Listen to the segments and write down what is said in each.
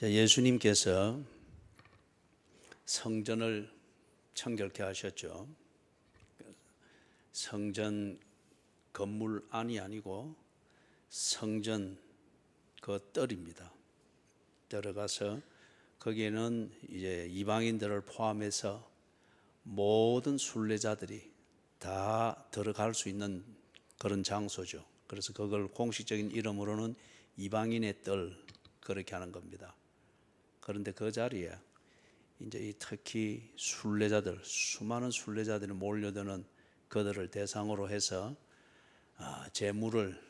예수님께서 성전을 청결케 하셨죠. 성전 건물 안이 아니고 성전 그 뜰입니다. 들어가서 거기에는 이제 이방인들을 포함해서 모든 순례자들이 다 들어갈 수 있는 그런 장소죠. 그래서 그걸 공식적인 이름으로는 이방인의 뜰 그렇게 하는 겁니다. 그런데 그 자리에 이제 특히 순례자들, 수많은 순례자들이 몰려드는 그들을 대상으로 해서 재물을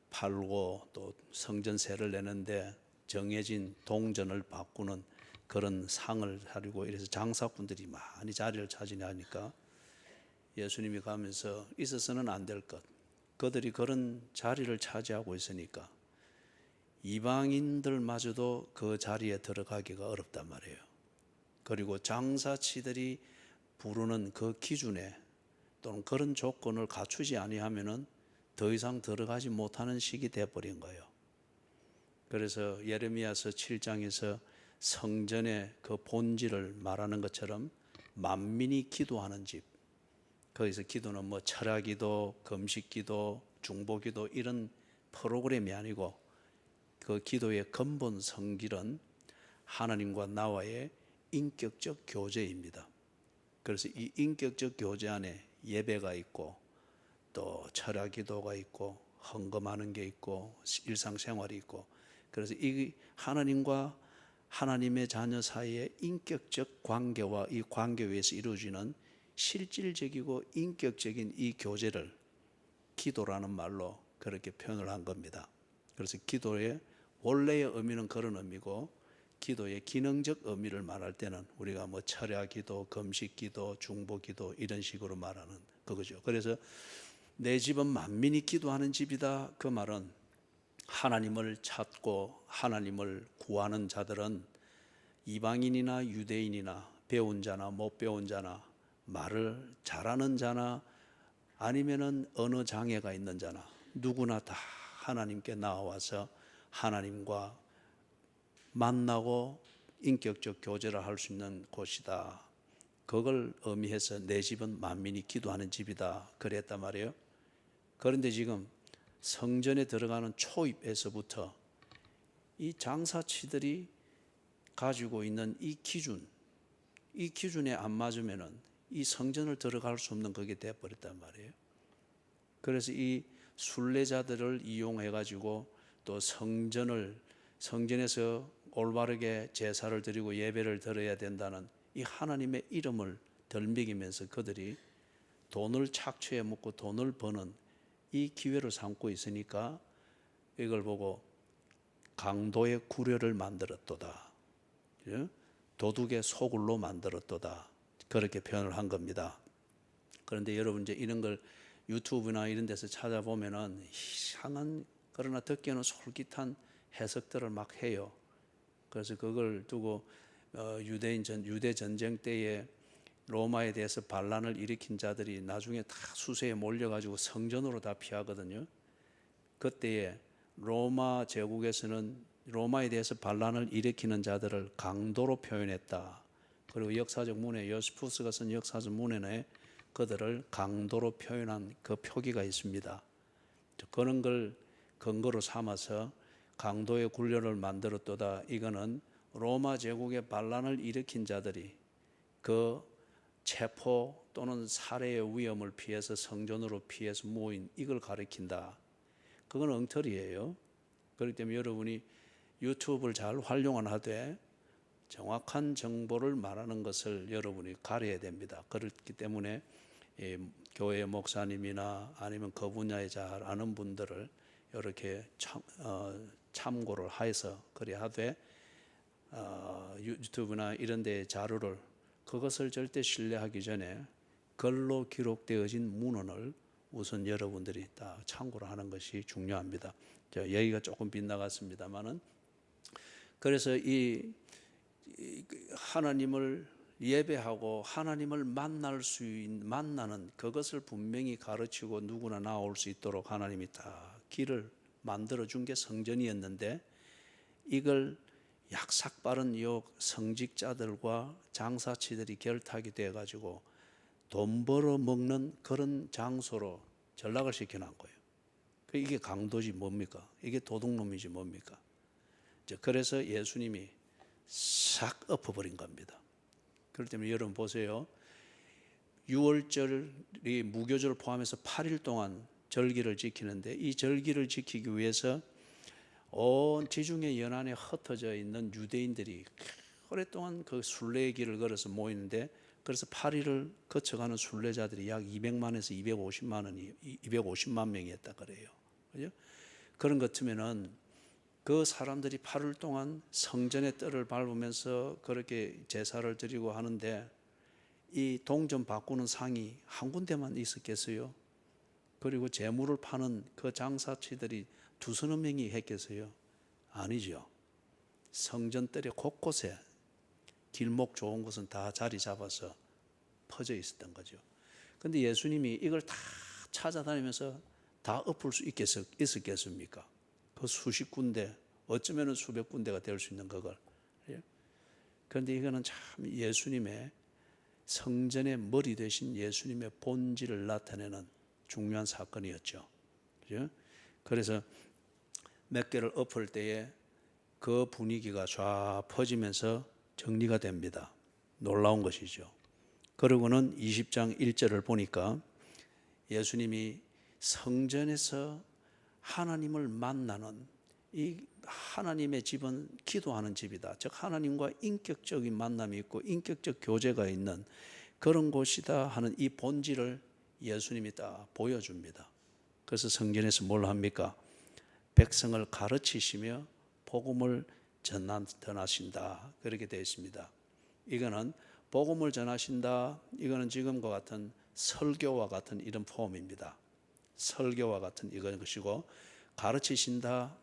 팔고 또 성전세를 내는데 정해진 동전을 바꾸는 그런 상을 하려고 이래서 장사꾼들이 많이 자리를 차지하니까 예수님이 가면서 있어서는 안 될 것, 그들이 그런 자리를 차지하고 있으니까 이방인들마저도 그 자리에 들어가기가 어렵단 말이에요. 그리고 장사치들이 부르는 그 기준에 또는 그런 조건을 갖추지 아니하면은 더 이상 들어가지 못하는 시기 되어버린 거예요. 그래서 예레미야서 7장에서 성전의 그 본질을 말하는 것처럼 만민이 기도하는 집, 거기서 기도는 뭐 철야기도, 금식기도, 중보기도 이런 프로그램이 아니고 그 기도의 근본 성질은 하나님과 나와의 인격적 교제입니다. 그래서 이 인격적 교제 안에 예배가 있고 또 철야 기도가 있고 헌금하는 게 있고 일상생활이 있고, 그래서 이 하나님과 하나님의 자녀 사이의 인격적 관계와 이 관계 위에서 이루어지는 실질적이고 인격적인 이 교제를 기도라는 말로 그렇게 표현을 한 겁니다. 그래서 기도의 원래의 의미는 그런 의미고, 기도의 기능적 의미를 말할 때는 우리가 뭐 철야 기도, 금식 기도, 중보 기도 이런 식으로 말하는 그거죠. 그래서 내 집은 만민이 기도하는 집이다. 그 말은 하나님을 찾고 하나님을 구하는 자들은 이방인이나 유대인이나 배운 자나 못 배운 자나 말을 잘하는 자나 아니면은 어느 장애가 있는 자나 누구나 다 하나님께 나와서 하나님과 만나고 인격적 교제를 할 수 있는 곳이다. 그걸 의미해서 내 집은 만민이 기도하는 집이다 그랬단 말이에요. 그런데 지금 성전에 들어가는 초입에서부터 이 장사치들이 가지고 있는 이 기준에 안 맞으면은 이 성전을 들어갈 수 없는 그게 되어버렸단 말이에요. 그래서 이 순례자들을 이용해 가지고 또 성전에서 올바르게 제사를 드리고 예배를 드려야 된다는 이 하나님의 이름을 덜먹이면서 그들이 돈을 착취해 먹고 돈을 버는 이 기회를 삼고 있으니까 이걸 보고 강도의 구려를 만들었도다, 도둑의 소굴로 만들었도다 그렇게 표현을 한 겁니다. 그런데 여러분 이제 이런 걸 유튜브나 이런 데서 찾아보면은 이상한, 그러나 듣기에는 솔깃한 해석들을 막 해요. 그래서 그걸 두고 유대 전쟁 때에 로마에 대해서 반란을 일으킨 자들이 나중에 다 수세에 몰려가지고 성전으로 다 피하거든요. 그때에 로마 제국에서는 로마에 대해서 반란을 일으키는 자들을 강도로 표현했다. 그리고 역사적 문에 요스푸스가 쓴 역사적 문에 그들을 강도로 표현한 그 표기가 있습니다. 그런 걸 근거로 삼아서 강도의 굴려를 만들었도다. 이거는 로마 제국의 반란을 일으킨 자들이 그 체포 또는 살해의 위험을 피해서 성전으로 피해서 모인 이걸 가리킨다. 그건 엉터리예요. 그렇기 때문에 여러분이 유튜브를 잘 활용을 하되 정확한 정보를 말하는 것을 여러분이 가려야 됩니다. 그렇기 때문에 교회 목사님이나 아니면 그 분야에 잘 아는 분들을 이렇게 참고를 해서 그래 하되 유튜브나 이런 데의 자료를 그것을 절대 신뢰하기 전에 글로 기록되어진 문헌을 우선 여러분들이 다 참고를 하는 것이 중요합니다. 얘기가 조금 빗나갔습니다만은, 그래서 이 하나님을 예배하고 하나님을 만나는 그것을 분명히 가르치고 누구나 나올 수 있도록 하나님이 다 길을 만들어 준 게 성전이었는데, 이걸 약삭 빠른 이 성직자들과 장사치들이 결탁이 돼가지고 돈 벌어 먹는 그런 장소로 전락을 시켜놓은 거예요. 이게 강도지 뭡니까? 이게 도둑놈이지 뭡니까? 그래서 예수님이 싹 엎어버린 겁니다. 그렇기 때문에 여러분 보세요. 6월절이 무교절을 포함해서 8일 동안 절기를 지키는데, 이 절기를 지키기 위해서 온 지중해 연안에 흩어져 있는 유대인들이 오랫동안 그 순례의 길을 걸어서 모이는데, 그래서 8일을 거쳐가는 순례자들이 약 200만에서 250만 명이었다 그래요. 그죠? 그런 것 같으면은 그 사람들이 8일 동안 성전의 뜰을 밟으면서 그렇게 제사를 드리고 하는데, 이 동전 바꾸는 상이 한 군데만 있었겠어요? 그리고 재물을 파는 그 장사치들이 두서너 명이 했겠어요? 아니죠. 성전뜰에 곳곳에 길목 좋은 곳은 다 자리 잡아서 퍼져 있었던 거죠. 그런데 예수님이 이걸 다 찾아다니면서 다 엎을 수 있었겠습니까? 그 수십 군데, 어쩌면 수백 군데가 될 수 있는 그걸. 그런데 이거는 참 예수님의, 성전의 머리 되신 예수님의 본질을 나타내는 중요한 사건이었죠. 그래서 몇 개를 엎을 때에 그 분위기가 쫙 퍼지면서 정리가 됩니다. 놀라운 것이죠. 그러고는 20장 1절을 보니까 예수님이 성전에서 하나님을 만나는, 이 하나님의 집은 기도하는 집이다. 즉 하나님과 인격적인 만남이 있고 인격적 교제가 있는 그런 곳이다 하는 이 본질을 예수님이 딱 보여줍니다. 그래서 성전에서 뭘 합니까? 백성을 가르치시며 복음을 전하신다. 그렇게 되어 있습니다. 이거는 복음을 전하신다. 이거는 지금과 같은 설교와 같은 이런 폼입니다. 설교와 같은 이건 것이고, 가르치신다.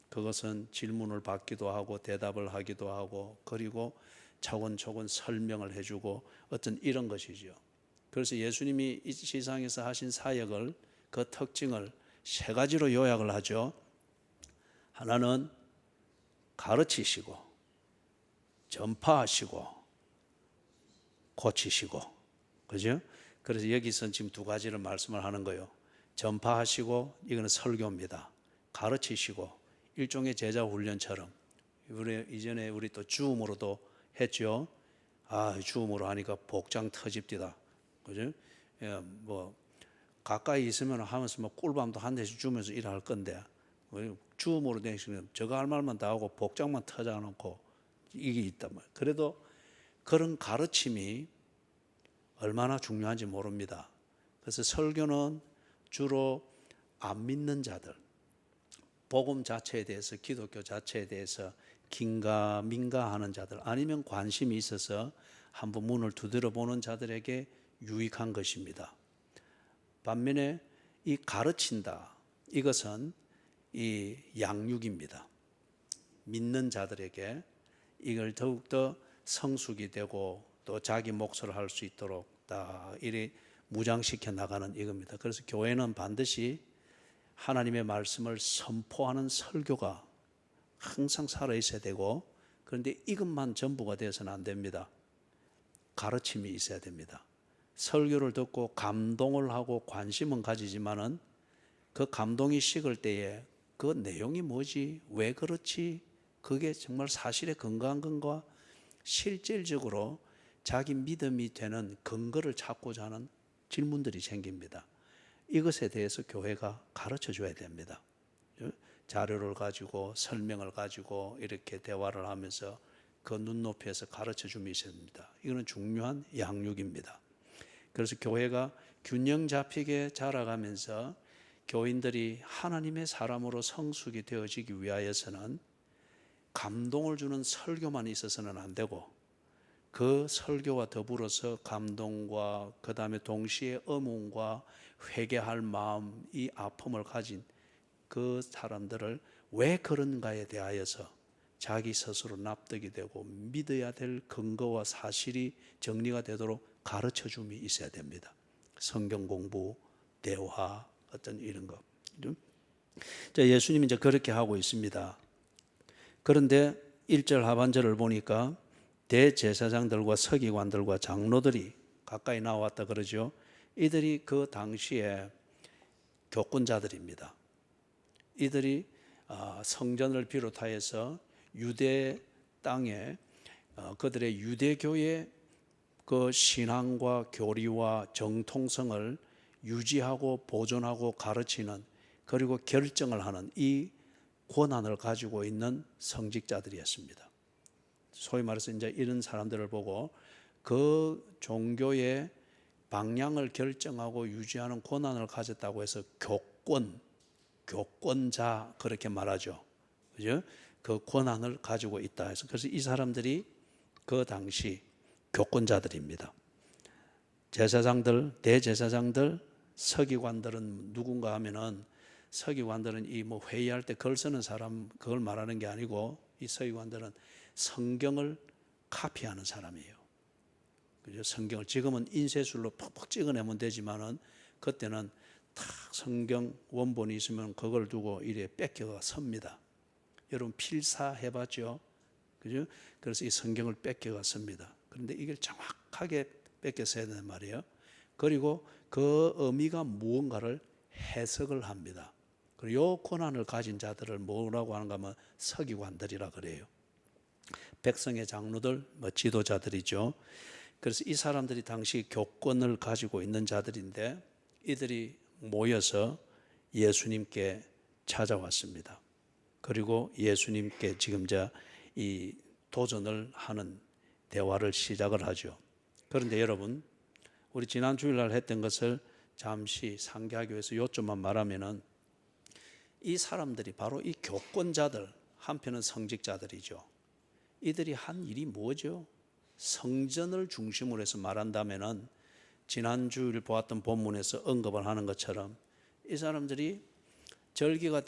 그것은 질문을 받기도 하고 대답을 하기도 하고, 그리고 차근차근 설명을 해주고 어떤 이런 것이죠. 그래서 예수님이 이 세상에서 하신 사역을, 그 특징을 세 가지로 요약을 하죠. 하나는 가르치시고, 전파하시고, 고치시고. 그죠? 그래서 여기서 지금 두 가지를 말씀을 하는 거예요. 전파하시고, 이거는 설교입니다. 가르치시고, 일종의 제자 훈련처럼. 이전에 우리 또 줌으로도 했죠. 줌으로 하니까 복장 터집디다. 그죠? 뭐 가까이 있으면 하면서 뭐 꿀밤도 한 대씩 주면서 일할 건데, 줌으로 되시면 저거 할 말만 다 하고 복장만 터져 놓고 이게 있단 말이에요. 그래도 그런 가르침이 얼마나 중요한지 모릅니다. 그래서 설교는 주로 안 믿는 자들, 복음 자체에 대해서, 기독교 자체에 대해서 긴가민가 하는 자들, 아니면 관심이 있어서 한번 문을 두드려 보는 자들에게 유익한 것입니다. 반면에 이 가르친다, 이것은 이 양육입니다. 믿는 자들에게 이걸 더욱더 성숙이 되고 또 자기 몫을 할 수 있도록 다 이리 무장시켜 나가는 이겁니다. 그래서 교회는 반드시 하나님의 말씀을 선포하는 설교가 항상 살아있어야 되고, 그런데 이것만 전부가 되어서는 안 됩니다. 가르침이 있어야 됩니다. 설교를 듣고 감동을 하고 관심은 가지지만은 그 감동이 식을 때에 그 내용이 뭐지? 왜 그렇지? 그게 정말 사실에 근거한 건가? 실질적으로 자기 믿음이 되는 근거를 찾고자 하는 질문들이 생깁니다. 이것에 대해서 교회가 가르쳐 줘야 됩니다. 자료를 가지고 설명을 가지고 이렇게 대화를 하면서 그 눈높이에서 가르쳐 줌이 있어야 됩니다. 이거는 중요한 양육입니다. 그래서 교회가 균형 잡히게 자라가면서 교인들이 하나님의 사람으로 성숙이 되어지기 위하여서는 감동을 주는 설교만 있어서는 안 되고, 그 설교와 더불어서 감동과 그 다음에 동시에 의문과 회개할 마음, 이 아픔을 가진 그 사람들을 왜 그런가에 대하여서 자기 스스로 납득이 되고 믿어야 될 근거와 사실이 정리가 되도록 가르쳐 줌이 있어야 됩니다. 성경 공부, 대화, 어떤 이런 거. 예수님이 이제 그렇게 하고 있습니다. 그런데 1절 하반절을 보니까 대제사장들과 서기관들과 장로들이 가까이 나왔다 그러죠. 이들이 그 당시에 교권자들입니다. 이들이 성전을 비롯하여서 유대 땅에 그들의 유대교의 그 신앙과 교리와 정통성을 유지하고 보존하고 가르치는, 그리고 결정을 하는 이 권한을 가지고 있는 성직자들이었습니다. 소위 말해서 이제 이런 사람들을 보고 그 종교의 방향을 결정하고 유지하는 권한을 가졌다고 해서 교권자 그렇게 말하죠. 그죠? 그 권한을 가지고 있다 해서, 그래서 이 사람들이 그 당시 교권자들입니다. 제사장들, 대제사장들, 서기관들은 누군가 하면은, 서기관들은 이 뭐 회의할 때 글 쓰는 사람 그걸 말하는 게 아니고, 이 서기관들은 성경을 카피하는 사람이에요. 그죠? 성경을 지금은 인쇄술로 퍽퍽 찍어내면 되지만은 그때는 탁 성경 원본이 있으면 그걸 두고 이래 뺏겨가 섭니다. 여러분 필사해봤죠? 그죠? 그래서 이 성경을 뺏겨가 섭니다. 그런데 이걸 정확하게 뺏겨 써야 된단 말이에요. 그리고 그 의미가 무언가를 해석을 합니다. 그리고 이 권한을 가진 자들을 뭐라고 하는가 하면 서기관들이라 그래요. 백성의 장로들, 지도자들이죠. 그래서 이 사람들이 당시 교권을 가지고 있는 자들인데, 이들이 모여서 예수님께 찾아왔습니다. 그리고 예수님께 지금 이 도전을 하는 대화를 시작을 하죠. 그런데 여러분, 우리 지난 주일날 했던 것을 잠시 상기하기 위해서 요점만 말하면은, 이 사람들이 바로 이 교권자들, 한편은 성직자들이죠. 이들이 한 일이 뭐죠? 성전을 중심으로 해서 말한다면은, 지난 주일 보았던 본문에서 언급을 하는 것처럼 이 사람들이 절기가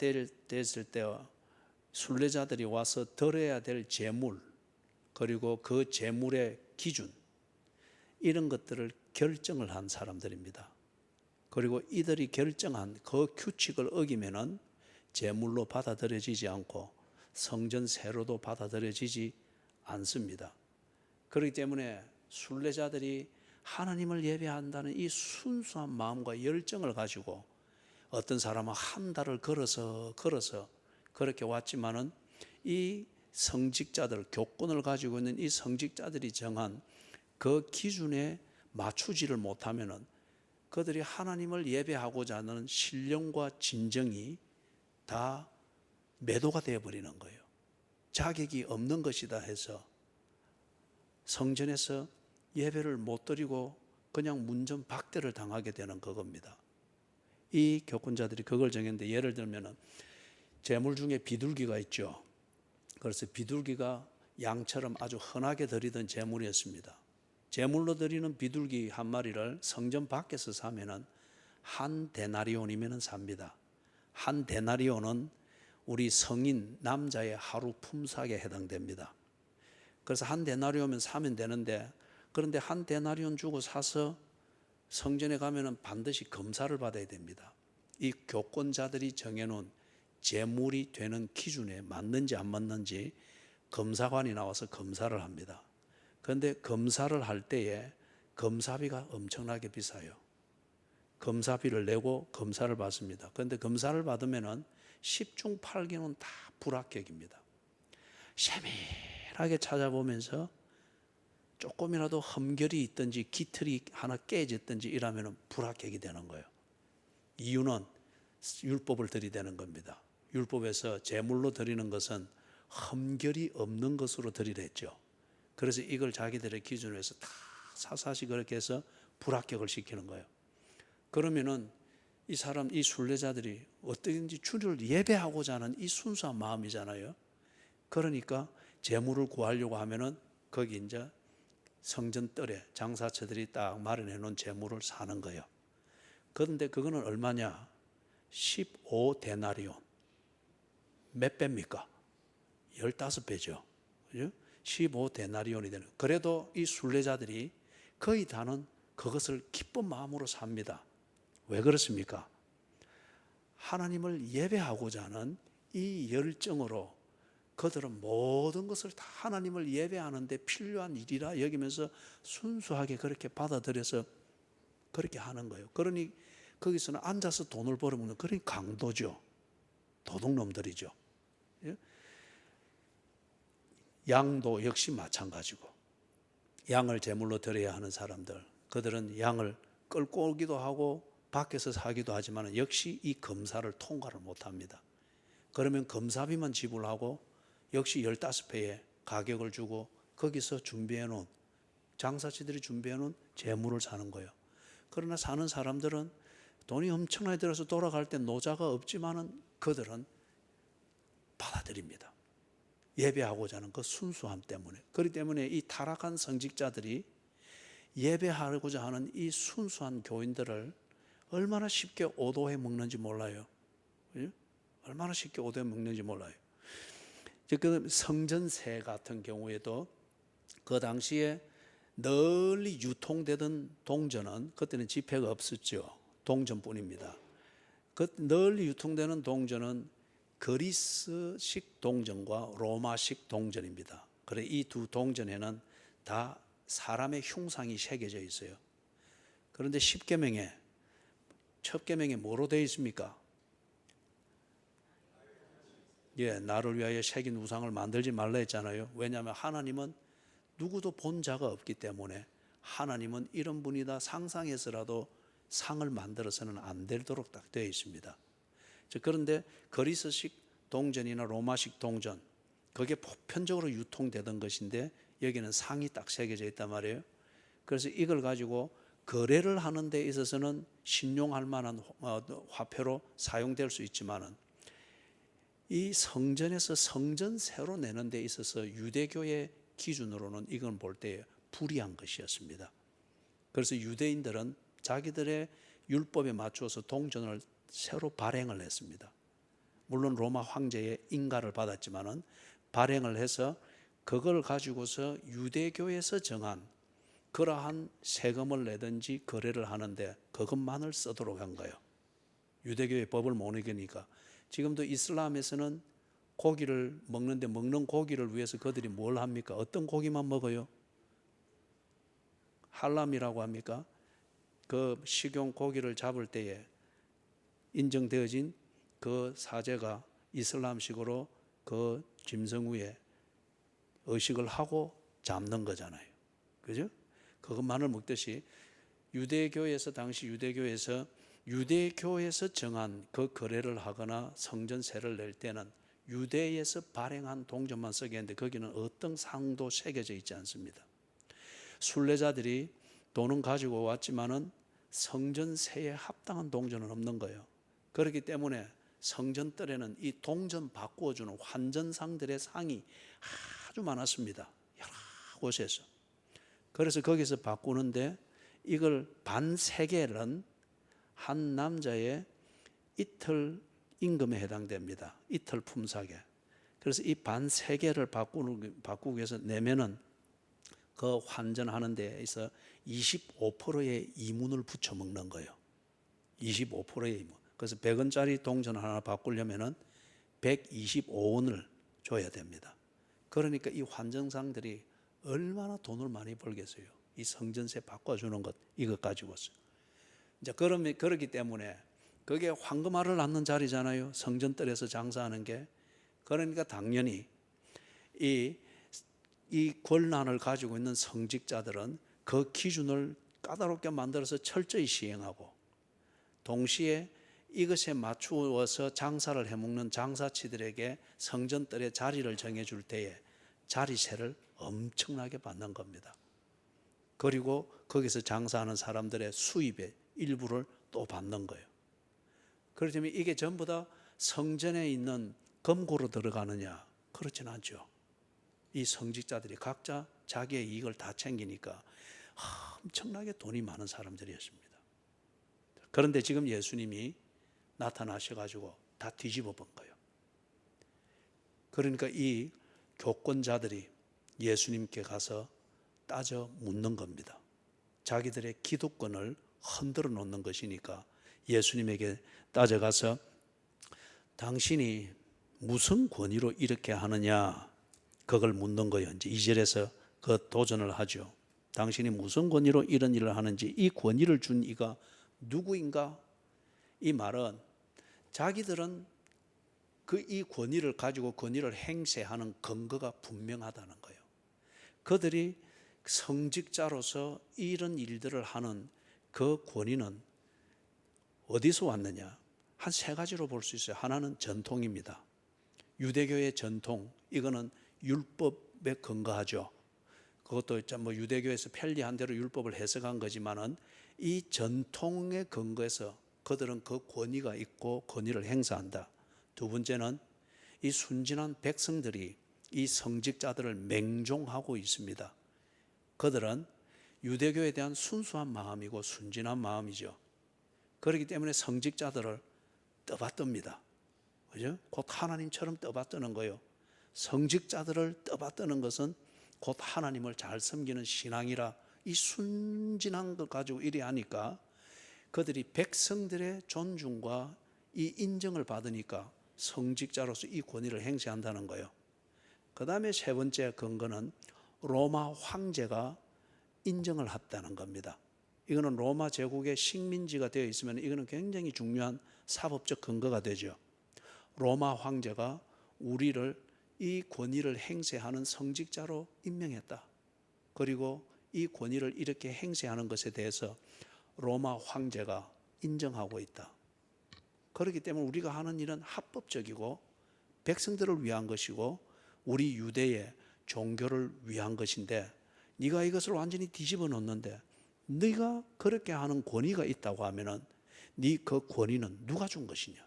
됐을 때 순례자들이 와서 드려야 될 제물, 그리고 그 제물의 기준, 이런 것들을 결정을 한 사람들입니다. 그리고 이들이 결정한 그 규칙을 어기면은 제물로 받아들여지지 않고 성전 세로도 받아들여지지 않습니다. 그렇기 때문에 순례자들이 하나님을 예배한다는 이 순수한 마음과 열정을 가지고, 어떤 사람은 한 달을 걸어서 그렇게 왔지만은, 이 성직자들, 교권을 가지고 있는 이 성직자들이 정한 그 기준에 맞추지를 못하면은 그들이 하나님을 예배하고자 하는 신령과 진정이 다 매도가 되어버리는 거예요. 자격이 없는 것이다 해서 성전에서 예배를 못 드리고 그냥 문전박대를 당하게 되는 그겁니다. 이 교권자들이 그걸 정했는데, 예를 들면 제물 중에 비둘기가 있죠. 그래서 비둘기가 양처럼 아주 흔하게 드리던 제물이었습니다. 제물로 드리는 비둘기 한 마리를 성전 밖에서 사면은 한 데나리온이면 삽니다. 한 데나리온은 우리 성인 남자의 하루 품삯에 해당됩니다. 그래서 한 데나리온이면 사면 되는데, 그런데 한 데나리온 주고 사서 성전에 가면은 반드시 검사를 받아야 됩니다. 이 교권자들이 정해놓은 제물이 되는 기준에 맞는지 안 맞는지 검사관이 나와서 검사를 합니다. 그런데 검사를 할 때에 검사비가 엄청나게 비싸요. 검사비를 내고 검사를 받습니다. 그런데 검사를 받으면은 10중 8개는 다 불합격입니다. 세밀하게 찾아보면서 조금이라도 흠결이 있든지 기틀이 하나 깨졌든지 이러면 불합격이 되는 거예요. 이유는 율법을 들이대는 겁니다. 율법에서 제물로 드리는 것은 흠결이 없는 것으로 드리랬죠. 그래서 이걸 자기들의 기준으로 해서 다 사사시 그렇게 해서 불합격을 시키는 거예요. 그러면은 이 사람, 이 순례자들이 어떻게든지 주를 예배하고자 하는 이 순수한 마음이잖아요. 그러니까 제물을 구하려고 하면은 거기 이제 성전 뜰에 장사처들이 딱 마련해 놓은 제물을 사는 거예요. 그런데 그거는 얼마냐? 15데나리온. 몇 배입니까? 15배죠. 그죠? 15데나리온이 되는. 그래도 이 순례자들이 거의 다는 그것을 기쁜 마음으로 삽니다. 왜 그렇습니까? 하나님을 예배하고자 하는 이 열정으로 그들은 모든 것을 다 하나님을 예배하는데 필요한 일이라 여기면서 순수하게 그렇게 받아들여서 그렇게 하는 거예요. 그러니 거기서는 앉아서 돈을 벌어먹는 그런 강도죠. 도둑놈들이죠. 예? 양도 역시 마찬가지고, 양을 제물로 드려야 하는 사람들, 그들은 양을 끌고 오기도 하고 밖에서 사기도 하지만 역시 이 검사를 통과를 못합니다. 그러면 검사비만 지불하고 역시 15배의 가격을 주고 거기서 준비해 놓은, 장사치들이 준비해 놓은 재물을 사는 거예요. 그러나 사는 사람들은 돈이 엄청나게 들어서 돌아갈 때 노자가 없지만은 그들은 받아들입니다. 예배하고자 하는 그 순수함 때문에. 그렇기 때문에 이 타락한 성직자들이 예배하고자 하는 이 순수한 교인들을 얼마나 쉽게 오도해 먹는지 몰라요. 얼마나 쉽게 오도해 먹는지 몰라요. 그 성전세 같은 경우에도 그 당시에 널리 유통되던 동전은, 그때는 지폐가 없었죠. 동전뿐입니다. 그 널리 유통되는 동전은 그리스식 동전과 로마식 동전입니다. 그래 이 두 동전에는 다 사람의 흉상이 새겨져 있어요. 그런데 십계명에, 첫 계명에 뭐로 되어 있습니까? 예, 나를 위하여 새긴 우상을 만들지 말라 했잖아요. 왜냐하면 하나님은 누구도 본 자가 없기 때문에 하나님은 이런 분이다 상상해서라도 상을 만들어서는 안 되도록 딱 되어 있습니다. 그런데 그리스식 동전이나 로마식 동전, 그게 보편적으로 유통되던 것인데 여기는 상이 딱 새겨져 있단 말이에요. 그래서 이걸 가지고 거래를 하는 데 있어서는 신용할 만한 화폐로 사용될 수 있지만은 이 성전에서 성전세로 내는 데 있어서 유대교의 기준으로는 이건 볼 때 불이한 것이었습니다. 그래서 유대인들은 자기들의 율법에 맞추어서 동전을 새로 발행을 했습니다. 물론 로마 황제의 인가를 받았지만은 발행을 해서 그걸 가지고서 유대교에서 정한 그러한 세금을 내든지 거래를 하는데 그것만을 쓰도록 한 거예요. 유대교의 법을 못 이기니까. 지금도 이슬람에서는 고기를 먹는데 먹는 고기를 위해서 그들이 뭘 합니까? 어떤 고기만 먹어요? 할람이라고 합니까? 그 식용 고기를 잡을 때에 인정되어진 그 사제가 이슬람식으로 그 짐승 위에 의식을 하고 잡는 거잖아요. 그죠? 그것만을 먹듯이 유대교에서, 당시 유대교에서 정한 그 거래를 하거나 성전세를 낼 때는 유대에서 발행한 동전만 쓰게 했는데 거기는 어떤 상도 새겨져 있지 않습니다. 순례자들이 돈은 가지고 왔지만은 성전세에 합당한 동전은 없는 거예요. 그렇기 때문에 성전뜰에는 이 동전 바꾸어주는 환전상들의 상이 아주 많았습니다. 여러 곳에서. 그래서 거기서 바꾸는데 이걸 반세겔은 한 남자의 이틀 임금에 해당됩니다. 이틀 품삯에. 그래서 이 반세겔을 바꾸기 위해서 내면은 그 환전하는 데에 있어 25%의 이문을 붙여 먹는 거예요. 25%의 이문. 그래서 100원짜리 동전 하나 바꾸려면은 125원을 줘야 됩니다. 그러니까 이 환전상들이 얼마나 돈을 많이 벌겠어요. 이 성전세 바꿔주는 것, 이것 가지고서. 이제 그렇기 때문에 그게 황금알을 낳는 자리잖아요. 성전뜰에서 장사하는 게. 그러니까 당연히 이 권한을 가지고 있는 성직자들은 그 기준을 까다롭게 만들어서 철저히 시행하고, 동시에 이것에 맞추어서 장사를 해먹는 장사치들에게 성전뜰에 자리를 정해줄 때에 자리세를 엄청나게 받는 겁니다. 그리고 거기서 장사하는 사람들의 수입의 일부를 또 받는 거예요. 그렇다면 이게 전부 다 성전에 있는 금고로 들어가느냐? 그렇진 않죠. 이 성직자들이 각자 자기의 이익을 다 챙기니까 엄청나게 돈이 많은 사람들이었습니다. 그런데 지금 예수님이 나타나셔가지고 다 뒤집어 본 거예요. 그러니까 이 교권자들이 예수님께 가서 따져 묻는 겁니다. 자기들의 기득권을 흔들어 놓는 것이니까 예수님에게 따져가서 당신이 무슨 권위로 이렇게 하느냐, 그걸 묻는 거예요. 이제 2절에서 그 도전을 하죠. 당신이 무슨 권위로 이런 일을 하는지, 이 권위를 준 이가 누구인가? 이 말은 자기들은 이 권위를 가지고 권위를 행세하는 근거가 분명하다는 거예요. 그들이 성직자로서 이런 일들을 하는 그 권위는 어디서 왔느냐? 한 세 가지로 볼 수 있어요. 하나는 전통입니다. 유대교의 전통, 이거는 율법에 근거하죠. 그것도 뭐 유대교에서 편리한 대로 율법을 해석한 거지만은 이 전통에 근거해서 그들은 그 권위가 있고 권위를 행사한다. 두 번째는 이 순진한 백성들이 이 성직자들을 맹종하고 있습니다. 그들은 유대교에 대한 순수한 마음이고 순진한 마음이죠. 그렇기 때문에 성직자들을 떠받듭니다. 그죠? 곧 하나님처럼 떠받드는 거예요. 성직자들을 떠받드는 것은 곧 하나님을 잘 섬기는 신앙이라, 이 순진한 것 가지고 이래 하니까 그들이 백성들의 존중과 이 인정을 받으니까 성직자로서 이 권위를 행사한다는 거예요. 그 다음에 세 번째 근거는 로마 황제가 인정을 했다는 겁니다. 이거는 로마 제국의 식민지가 되어 있으면 이거는 굉장히 중요한 사법적 근거가 되죠. 로마 황제가 우리를 이 권위를 행세하는 성직자로 임명했다. 그리고 이 권위를 이렇게 행세하는 것에 대해서 로마 황제가 인정하고 있다. 그렇기 때문에 우리가 하는 일은 합법적이고 백성들을 위한 것이고 우리 유대의 종교를 위한 것인데, 네가 이것을 완전히 뒤집어 놓는데 네가 그렇게 하는 권위가 있다고 하면은 네 그 권위는 누가 준 것이냐?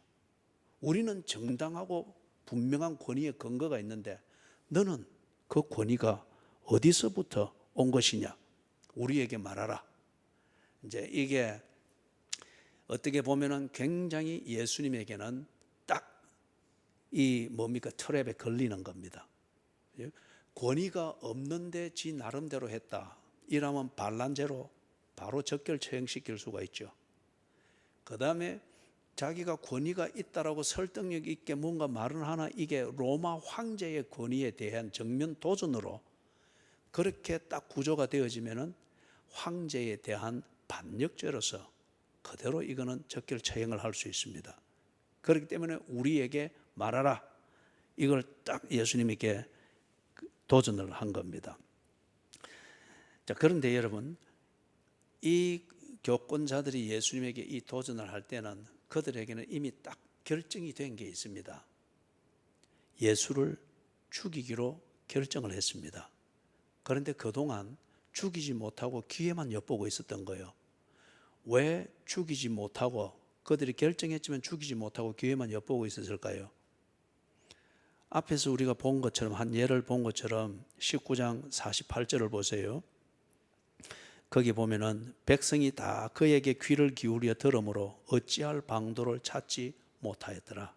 우리는 정당하고 분명한 권위의 근거가 있는데 너는 그 권위가 어디서부터 온 것이냐? 우리에게 말하라. 이제 이게 어떻게 보면은 굉장히 예수님에게는 딱 이 뭡니까? 트랩에 걸리는 겁니다. 권위가 없는데 지 나름대로 했다. 이러면 반란죄로 바로 적결 처형시킬 수가 있죠. 그 다음에 자기가 권위가 있다라고 설득력 있게 뭔가 말을 하나, 이게 로마 황제의 권위에 대한 정면 도전으로 그렇게 딱 구조가 되어지면은 황제에 대한 반역죄로서 그대로 이거는 적결 처형을 할 수 있습니다. 그렇기 때문에 우리에게 말하라. 이걸 딱 예수님에게 도전을 한 겁니다. 자, 그런데 여러분, 이 교권자들이 예수님에게 이 도전을 할 때는 그들에게는 이미 딱 결정이 된 게 있습니다. 예수를 죽이기로 결정을 했습니다. 그런데 그동안 죽이지 못하고 기회만 엿보고 있었던 거예요. 왜 죽이지 못하고, 그들이 결정했지만 죽이지 못하고 기회만 엿보고 있었을까요? 앞에서 우리가 본 것처럼, 한 예를 본 것처럼 19장 48절을 보세요. 거기 보면은 백성이 다 그에게 귀를 기울여 들으므로 어찌할 방도를 찾지 못하였더라.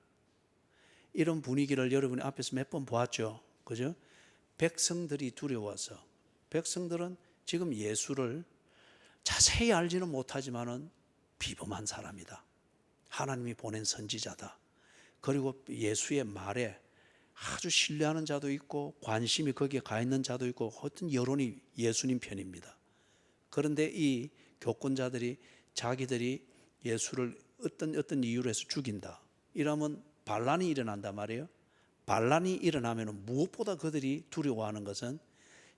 이런 분위기를 여러분이 앞에서 몇 번 보았죠. 그죠? 백성들이 두려워서, 백성들은 지금 예수를 자세히 알지는 못하지만은 비범한 사람이다. 하나님이 보낸 선지자다. 그리고 예수의 말에 아주 신뢰하는 자도 있고 관심이 거기에 가 있는 자도 있고 어떤 여론이 예수님 편입니다. 그런데 이 교권자들이 자기들이 예수를 어떤 이유로 해서 죽인다. 이러면 반란이 일어난단 말이에요. 반란이 일어나면 무엇보다 그들이 두려워하는 것은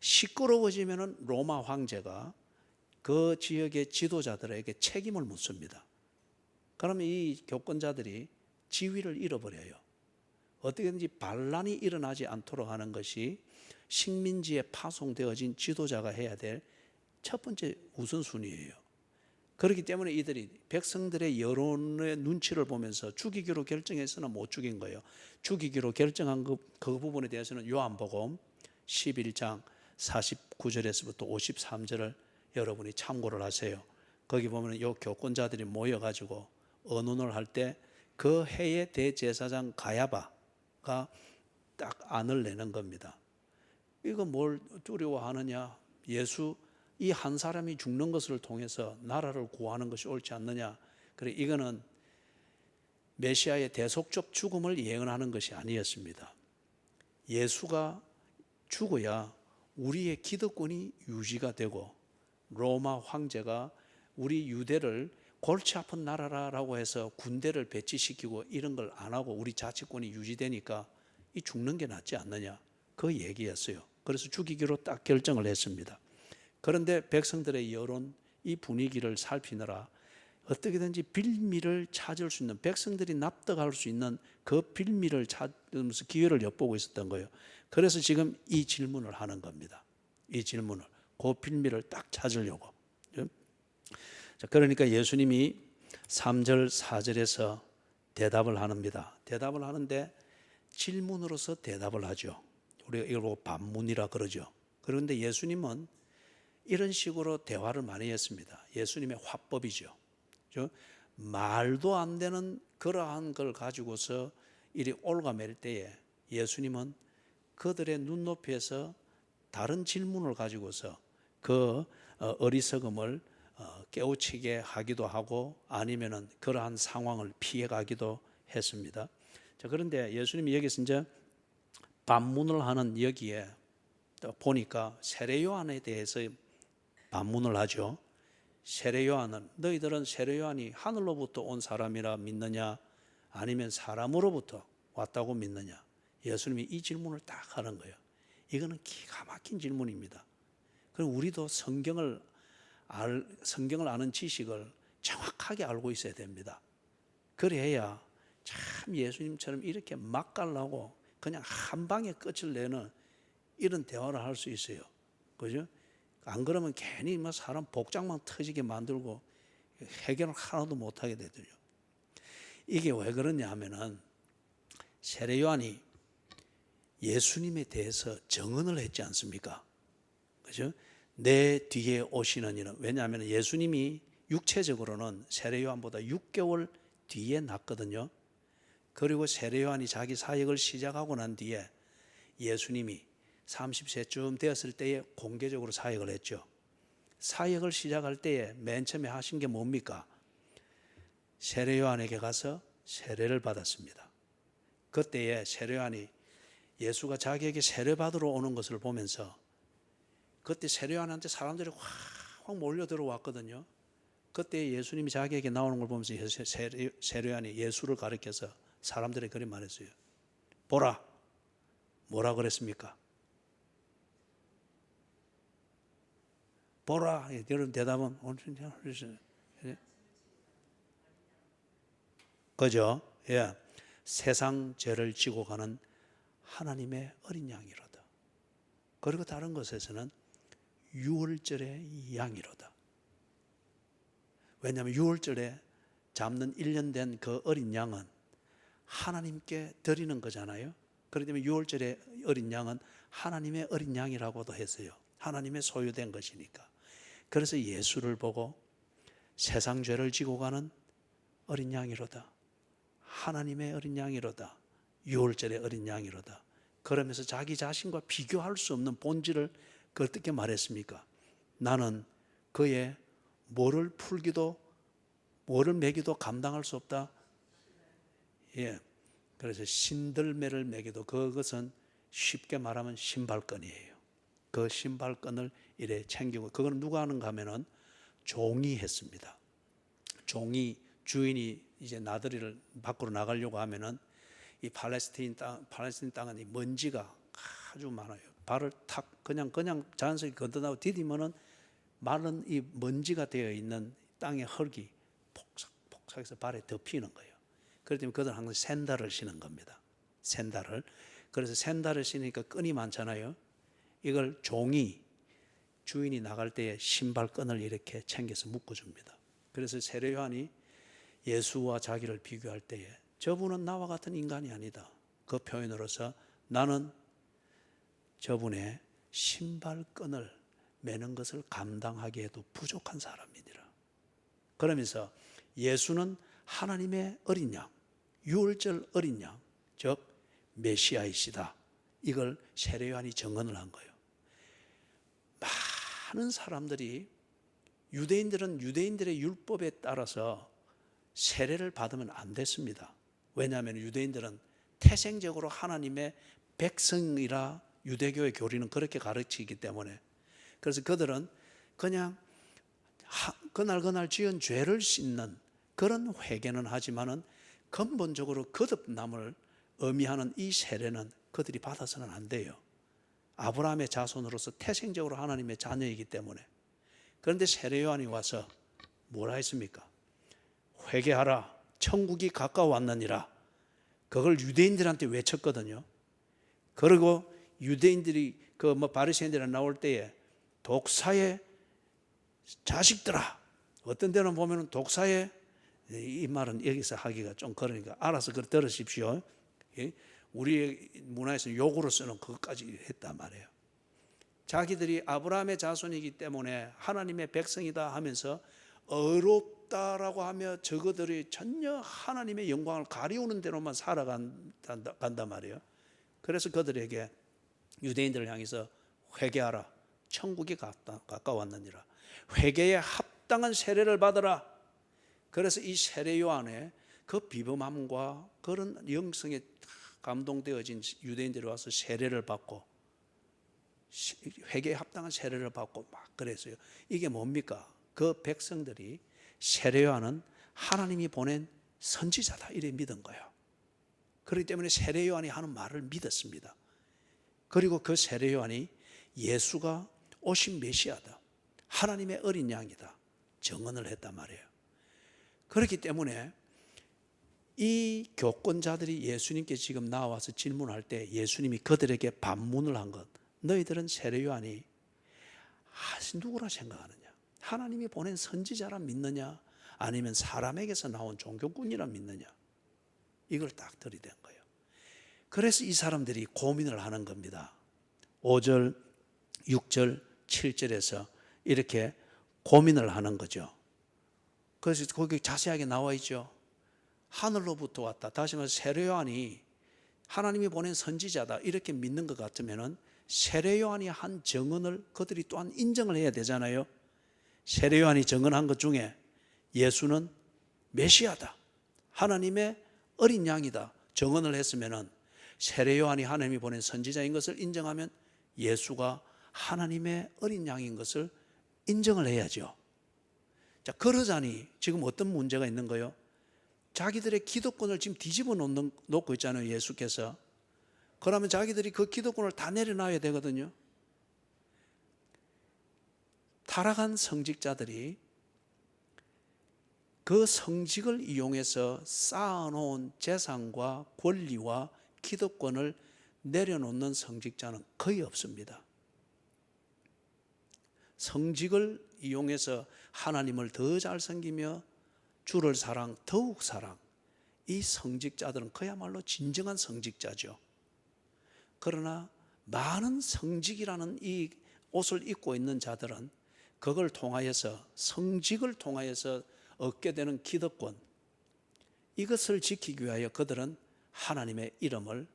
시끄러워지면 로마 황제가 그 지역의 지도자들에게 책임을 묻습니다. 그러면 이 교권자들이 지위를 잃어버려요. 어떻게든지 반란이 일어나지 않도록 하는 것이 식민지에 파송되어진 지도자가 해야 될 첫 번째 우선순위예요. 그렇기 때문에 이들이 백성들의 여론의 눈치를 보면서 죽이기로 결정해서는 못 죽인 거예요. 죽이기로 결정한 그 부분에 대해서는 요한복음 11장 49절에서부터 53절을 여러분이 참고를 하세요. 거기 보면 요 교권자들이 모여가지고 언론을 할 때 그 해의 대제사장 가야바가 딱 안을 내는 겁니다. 이거 뭘 두려워하느냐? 예수 이 한 사람이 죽는 것을 통해서 나라를 구하는 것이 옳지 않느냐? 그래, 이거는 메시아의 대속적 죽음을 예언하는 것이 아니었습니다. 예수가 죽어야 우리의 기득권이 유지가 되고 로마 황제가 우리 유대를 골치 아픈 나라라고 해서 군대를 배치시키고 이런 걸 안 하고 우리 자치권이 유지되니까 이 죽는 게 낫지 않느냐, 그 얘기였어요. 그래서 죽이기로 딱 결정을 했습니다. 그런데 백성들의 여론, 이 분위기를 살피느라 어떻게든지 빌미를 찾을 수 있는, 백성들이 납득할 수 있는 그 빌미를 찾으면서 기회를 엿보고 있었던 거예요. 그래서 지금 이 질문을 하는 겁니다. 이 질문을, 그 빌미를 딱 찾으려고. 자, 그러니까 예수님이 3절 4절에서 대답을 합니다. 대답을 하는데 질문으로서 대답을 하죠. 우리가 이걸 보고 반문이라 그러죠. 그런데 예수님은 이런 식으로 대화를 많이 했습니다. 예수님의 화법이죠. 말도 안 되는 그러한 걸 가지고서 이리 올가맬 때에 예수님은 그들의 눈높이에서 다른 질문을 가지고서 그 어리석음을 깨우치게 하기도 하고 아니면은 그러한 상황을 피해가기도 했습니다. 자, 그런데 예수님이 여기서 이제 반문을 하는 여기에 또 보니까 세례 요한에 대해서 반문을 하죠. 세례 요한은, 너희들은 세례 요한이 하늘로부터 온 사람이라 믿느냐 아니면 사람으로부터 왔다고 믿느냐. 예수님이 이 질문을 딱 하는 거예요. 이거는 기가 막힌 질문입니다. 그럼 우리도 성경을 아는 지식을 정확하게 알고 있어야 됩니다. 그래야 참 예수님처럼 이렇게 맛깔나고 그냥 한 방에 끝을 내는 이런 대화를 할 수 있어요. 그죠? 안 그러면 괜히 뭐 사람 복장만 터지게 만들고 해결을 하나도 못하게 되더요. 이게 왜 그러냐 하면은 세례 요한이 예수님에 대해서 정언을 했지 않습니까? 그죠? 내 뒤에 오시는 이는, 왜냐하면 예수님이 육체적으로는 세례 요한보다 6개월 뒤에 났거든요. 그리고 세례 요한이 자기 사역을 시작하고 난 뒤에 예수님이 30세쯤 되었을 때에 공개적으로 사역을 했죠. 사역을 시작할 때에 맨 처음에 하신 게 뭡니까? 세례 요한에게 가서 세례를 받았습니다. 그때에 세례 요한이 예수가 자기에게 세례 받으러 오는 것을 보면서 그때 세례 요한한테 사람들이 확 몰려 들어왔거든요. 그때 예수님이 자기에게 나오는 걸 보면서 세례 요한이 예수를 가리켜서 사람들이 그렇게 말했어요. 보라, 뭐라 그랬습니까? 보라. 여러분 대답은 그죠? 예. 세상 죄를 지고 가는 하나님의 어린 양이로다. 그리고 다른 것에서는 유월절의 양이로다. 왜냐하면 유월절에 잡는 1년 된 그 어린 양은 하나님께 드리는 거잖아요. 그렇기 때문에 유월절의 어린 양은 하나님의 어린 양이라고도 했어요. 하나님의 소유된 것이니까. 그래서 예수를 보고 세상 죄를 지고 가는 어린 양이로다. 하나님의 어린 양이로다. 유월절의 어린 양이로다. 그러면서 자기 자신과 비교할 수 없는 본질을 어떻게 말했습니까? 나는 그의 뭐를 풀기도 뭐를 매기도 감당할 수 없다. 예. 그래서 신들매를 매기도, 그것은 쉽게 말하면 신발끈이에요. 그 신발끈을 이래 챙기고, 그건 누가 하는가 하면은 종이 했습니다. 종이, 주인이 이제 나들이를 밖으로 나가려고 하면은 이 팔레스타인 땅은 이 먼지가 아주 많아요. 발을 탁 그냥 자연스럽게 걷어나고 디디면은 마른 이 먼지가 되어 있는 땅의 흙이 폭삭폭삭해서 발에 덮이는 거예요. 그렇기 때문에 그들은 항상 샌들을 신은 겁니다. 샌들을. 그래서 샌들을 신으니까 끈이 많잖아요. 이걸 종이, 주인이 나갈 때에 신발끈을 이렇게 챙겨서 묶어줍니다. 그래서 세례 요한이 예수와 자기를 비교할 때에 저분은 나와 같은 인간이 아니다. 그 표현으로서 나는 저분의 신발끈을 매는 것을 감당하기에도 부족한 사람이니라. 그러면서 예수는 하나님의 어린 양, 유월절 어린 양, 즉 메시아이시다. 이걸 세례 요한이 정언을 한 거예요. 많은 사람들이, 유대인들은 유대인들의 율법에 따라서 세례를 받으면 안 됐습니다. 왜냐하면 유대인들은 태생적으로 하나님의 백성이라 유대교의 교리는 그렇게 가르치기 때문에, 그래서 그들은 그냥 그날 지은 죄를 씻는 그런 회개는 하지만은 근본적으로 거듭남을 의미하는 이 세례는 그들이 받아서는 안 돼요. 아브라함의 자손으로서 태생적으로 하나님의 자녀이기 때문에. 그런데 세례 요한이 와서 뭐라 했습니까? 회개하라, 천국이 가까워왔느니라. 그걸 유대인들한테 외쳤거든요. 그리고 유대인들이 바리새인들이 나올 때에 독사의 자식들아, 어떤 데는 보면 독사의, 이 말은 여기서 하기가 좀 그러니까 알아서 그걸 들으십시오. 우리 문화에서는 욕으로 쓰는 그것까지 했단 말이에요. 자기들이 아브라함의 자손이기 때문에 하나님의 백성이다 하면서 어렵다라고 하며 저거들이 전혀 하나님의 영광을 가리우는 대로만 살아간단 말이에요. 그래서 그들에게, 유대인들을 향해서 회개하라, 천국이 가까웠느니라, 회개에 합당한 세례를 받으라. 그래서 이 세례 요한의 그 비범함과 그런 영성에 감동되어진 유대인들이 와서 세례를 받고, 회개에 합당한 세례를 받고 막 그랬어요. 이게 뭡니까? 그 백성들이 세례 요한은 하나님이 보낸 선지자다 이래 믿은 거예요. 그렇기 때문에 세례 요한이 하는 말을 믿었습니다. 그리고 그 세례 요한이 예수가 오신 메시아다, 하나님의 어린 양이다 증언을 했단 말이에요. 그렇기 때문에 이 교권자들이 예수님께 지금 나와서 질문할 때 예수님이 그들에게 반문을 한 것, 너희들은 세례 요한이 누구라 생각하느냐? 하나님이 보낸 선지자라 믿느냐? 아니면 사람에게서 나온 종교꾼이라 믿느냐? 이걸 딱 들이댄 거예요. 그래서 이 사람들이 고민을 하는 겁니다. 5절, 6절, 7절에서 이렇게 고민을 하는 거죠. 그래서 거기 자세하게 나와 있죠. 하늘로부터 왔다. 다시 말해서 세례 요한이 하나님이 보낸 선지자다 이렇게 믿는 것 같으면은 세례 요한이 한 증언을 그들이 또한 인정을 해야 되잖아요. 세례 요한이 증언한 것 중에 예수는 메시아다, 하나님의 어린 양이다 증언을 했으면은 세례 요한이 하나님이 보낸 선지자인 것을 인정하면 예수가 하나님의 어린 양인 것을 인정을 해야죠. 자, 그러자니 지금 어떤 문제가 있는 거예요? 자기들의 기득권을 지금 뒤집어 놓고 있잖아요, 예수께서. 그러면 자기들이 그 기득권을 다 내려놔야 되거든요. 타락한 성직자들이 그 성직을 이용해서 쌓아놓은 재산과 권리와 기득권을 내려놓는 성직자는 거의 없습니다. 성직을 이용해서 하나님을 더 잘 섬기며 주를 사랑, 더욱 사랑, 이 성직자들은 그야말로 진정한 성직자죠. 그러나 많은 성직이라는 이 옷을 입고 있는 자들은 그걸 통하여서, 성직을 통하여서 얻게 되는 기득권, 이것을 지키기 위하여 그들은 하나님의 이름을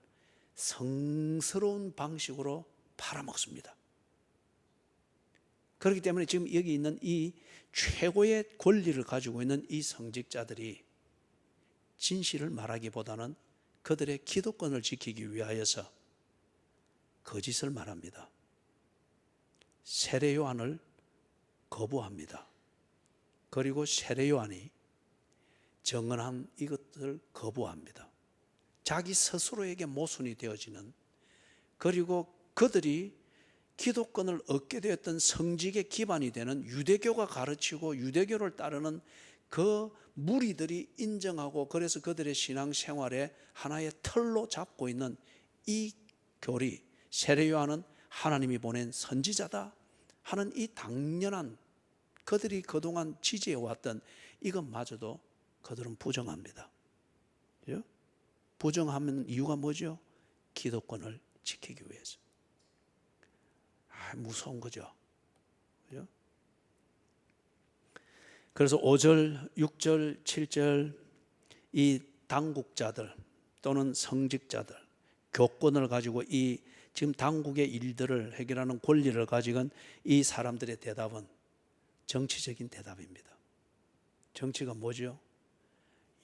성스러운 방식으로 팔아먹습니다. 그렇기 때문에 지금 여기 있는 이 최고의 권리를 가지고 있는 이 성직자들이 진실을 말하기보다는 그들의 기득권을 지키기 위하여서 거짓을 말합니다. 세례 요한을 거부합니다. 그리고 세례 요한이 증언한 이것을 거부합니다. 자기 스스로에게 모순이 되어지는, 그리고 그들이 기득권을 얻게 되었던 성직의 기반이 되는 유대교가 가르치고 유대교를 따르는 그 무리들이 인정하고, 그래서 그들의 신앙생활에 하나의 틀로 잡고 있는 이 교리, 세례 요한은 하나님이 보낸 선지자다 하는 이 당연한, 그들이 그동안 지지해왔던 이것마저도 그들은 부정합니다. 부정하는 이유가 뭐죠? 기득권을 지키기 위해서. 무서운 거죠. 그래서 5절, 6절, 7절 이 당국자들 또는 성직자들, 교권을 가지고 이 지금 당국의 일들을 해결하는 권리를 가지고 이 사람들의 대답은 정치적인 대답입니다. 정치가 뭐죠?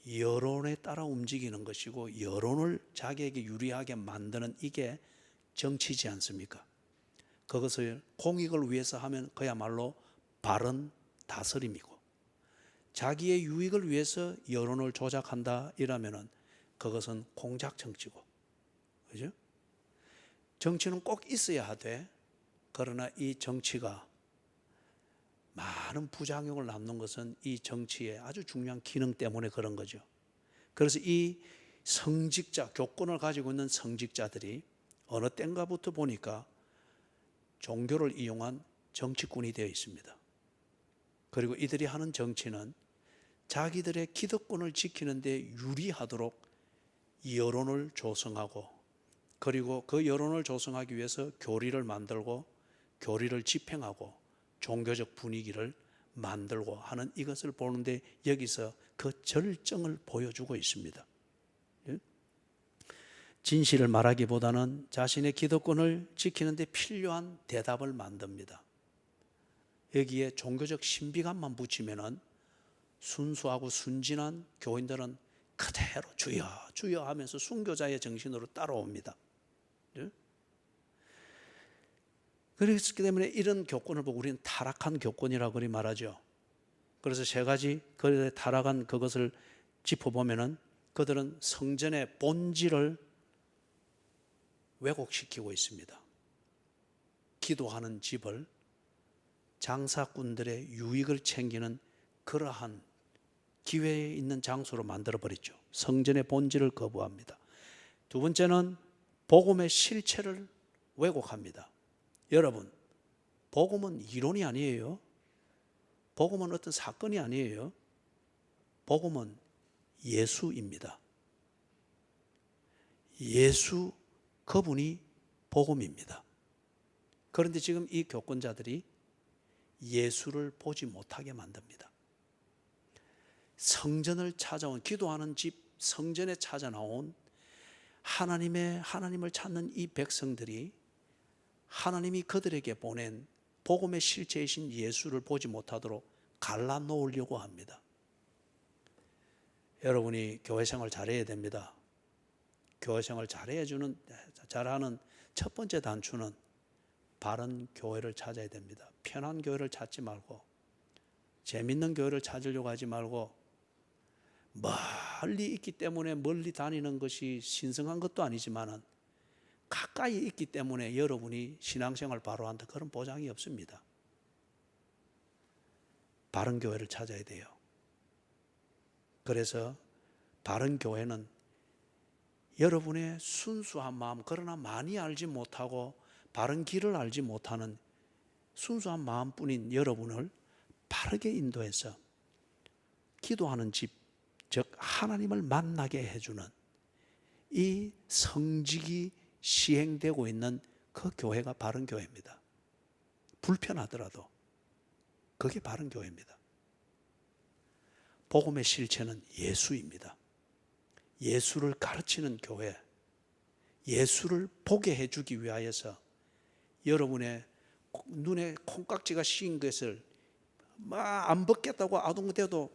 여론에 따라 움직이는 것이고 여론을 자기에게 유리하게 만드는 이게 정치지 않습니까? 그것을 공익을 위해서 하면 그야말로 바른 다스림이고, 자기의 유익을 위해서 여론을 조작한다 이러면은 그것은 공작 정치고, 그죠? 정치는 꼭 있어야 하되, 그러나 이 정치가 많은 부작용을 낳는 것은 이 정치의 아주 중요한 기능 때문에 그런 거죠. 그래서 이 성직자, 교권을 가지고 있는 성직자들이 어느 때인가부터 보니까 종교를 이용한 정치꾼이 되어 있습니다. 그리고 이들이 하는 정치는 자기들의 기득권을 지키는 데 유리하도록 여론을 조성하고, 그리고 그 여론을 조성하기 위해서 교리를 만들고 교리를 집행하고 종교적 분위기를 만들고 하는 이것을 보는데, 여기서 그 절정을 보여주고 있습니다. 진실을 말하기보다는 자신의 기득권을 지키는 데 필요한 대답을 만듭니다. 여기에 종교적 신비감만 붙이면은 순수하고 순진한 교인들은 그대로 주여 주여 하면서 순교자의 정신으로 따라옵니다. 그렇기 때문에 이런 교권을 보고 우리는 타락한 교권이라고 그리 말하죠. 그래서 세 가지 그들의 타락한 그것을 짚어보면은, 그들은 성전의 본질을 왜곡시키고 있습니다. 기도하는 집을 장사꾼들의 유익을 챙기는 그러한 기회에 있는 장소로 만들어버렸죠. 성전의 본질을 거부합니다. 두 번째는 복음의 실체를 왜곡합니다. 여러분, 복음은 이론이 아니에요. 복음은 어떤 사건이 아니에요. 복음은 예수입니다. 예수, 그분이 복음입니다. 그런데 지금 이 교권자들이 예수를 보지 못하게 만듭니다. 성전을 찾아온, 기도하는 집 성전에 찾아 나온 하나님을 찾는 이 백성들이 하나님이 그들에게 보낸 복음의 실체이신 예수를 보지 못하도록 갈라놓으려고 합니다. 여러분이 교회 생활 잘해야 됩니다. 교회 생활 잘하는 첫 번째 단추는 바른 교회를 찾아야 됩니다. 편한 교회를 찾지 말고, 재밌는 교회를 찾으려고 하지 말고, 멀리 있기 때문에 멀리 다니는 것이 신성한 것도 아니지만은 가까이 있기 때문에 여러분이 신앙생활 바로 한다, 그런 보장이 없습니다. 바른 교회를 찾아야 돼요. 그래서 바른 교회는 여러분의 순수한 마음, 그러나 많이 알지 못하고 바른 길을 알지 못하는 순수한 마음뿐인 여러분을 바르게 인도해서 기도하는 집, 즉 하나님을 만나게 해주는 이 성직이 시행되고 있는 그 교회가 바른 교회입니다. 불편하더라도 그게 바른 교회입니다. 복음의 실체는 예수입니다. 예수를 가르치는 교회, 예수를 보게 해주기 위하여서 여러분의 눈에 콩깍지가 씌인 것을 막 안 벗겠다고 아동대도